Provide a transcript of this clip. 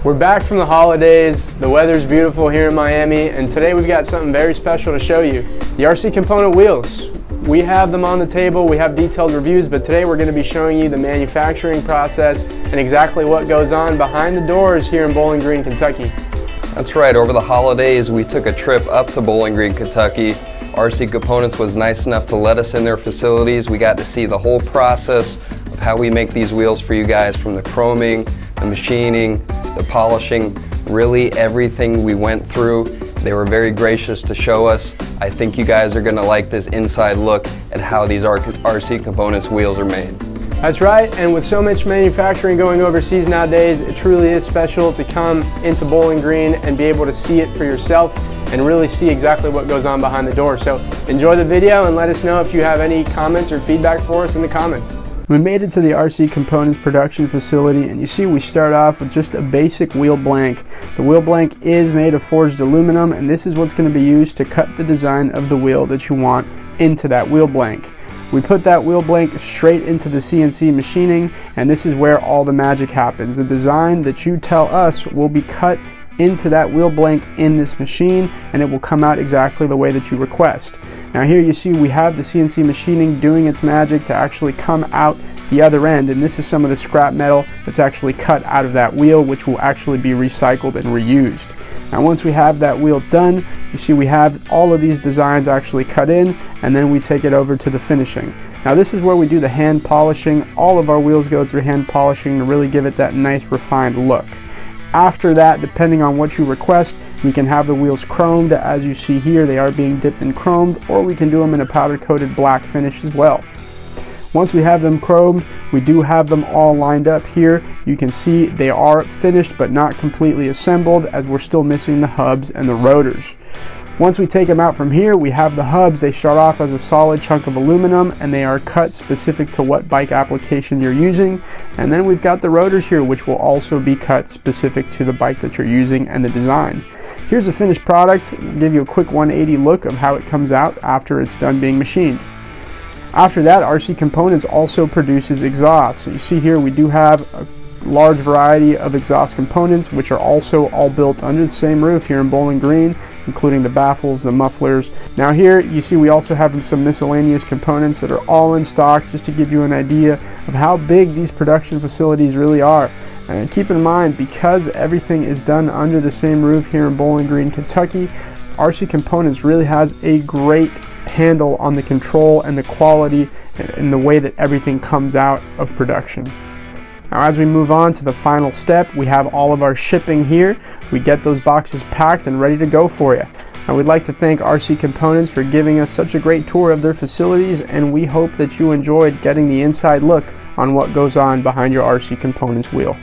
We're back from the holidays, the weather's beautiful here in Miami, and today we've got something very special to show you. The RC component wheels. We have them on the table, we have detailed reviews, but today we're going to be showing you the manufacturing process and exactly what goes on behind the doors here in Bowling Green, Kentucky. That's right, over the holidays we took a trip up to Bowling Green, Kentucky. RC Components was nice enough to let us in their facilities. We got to see the whole process of how we make these wheels for you guys, from the chroming, the machining, the polishing, really everything we went through. They were very gracious to show us. I think you guys are going to like this inside look at how these RC Components wheels are made. That's right, and with so much manufacturing going overseas nowadays, it truly is special to come into Bowling Green and be able to see it for yourself and really see exactly what goes on behind the door. So enjoy the video and let us know if you have any comments or feedback for us in the comments. We made it to the RC Components production facility, and you see we start off with just a basic wheel blank. The wheel blank is made of forged aluminum, and this is what's going to be used to cut the design of the wheel that you want into that wheel blank. We put that wheel blank straight into the CNC machining, and this is where all the magic happens. The design that you tell us will be cut into that wheel blank in this machine, and it will come out exactly the way that you request. Now here you see we have the CNC machining doing its magic to actually come out the other end, and this is some of the scrap metal that's actually cut out of that wheel, which will actually be recycled and reused. Now once we have that wheel done, you see we have all of these designs actually cut in, and then we take it over to the finishing. Now this is where we do the hand polishing. All of our wheels go through hand polishing to really give it that nice refined look. After that, depending on what you request, we can have the wheels chromed. As you see here, they are being dipped and chromed, or we can do them in a powder coated black finish as well. Once we have them chromed, we do have them all lined up here. You can see they are finished but not completely assembled, as we're still missing the hubs and the rotors. Once we take them out from here, we have the hubs. They start off as a solid chunk of aluminum, and they are cut specific to what bike application you're using. And then we've got the rotors here, which will also be cut specific to the bike that you're using and the design. Here's the finished product. I'll give you a quick 180 look of how it comes out after it's done being machined. After that, RC Components also produces exhaust. So you see here we do have a large variety of exhaust components, which are also all built under the same roof here in Bowling Green, including the baffles, the mufflers. Now here you see we also have some miscellaneous components that are all in stock, just to give you an idea of how big these production facilities really are. And keep in mind, because everything is done under the same roof here in Bowling Green, Kentucky, RC Components really has a great handle on the control and the quality and the way that everything comes out of production. Now as we move on to the final step, we have all of our shipping here. We get those boxes packed and ready to go for you. Now we'd like to thank RC Components for giving us such a great tour of their facilities, and we hope that you enjoyed getting the inside look on what goes on behind your RC Components wheel.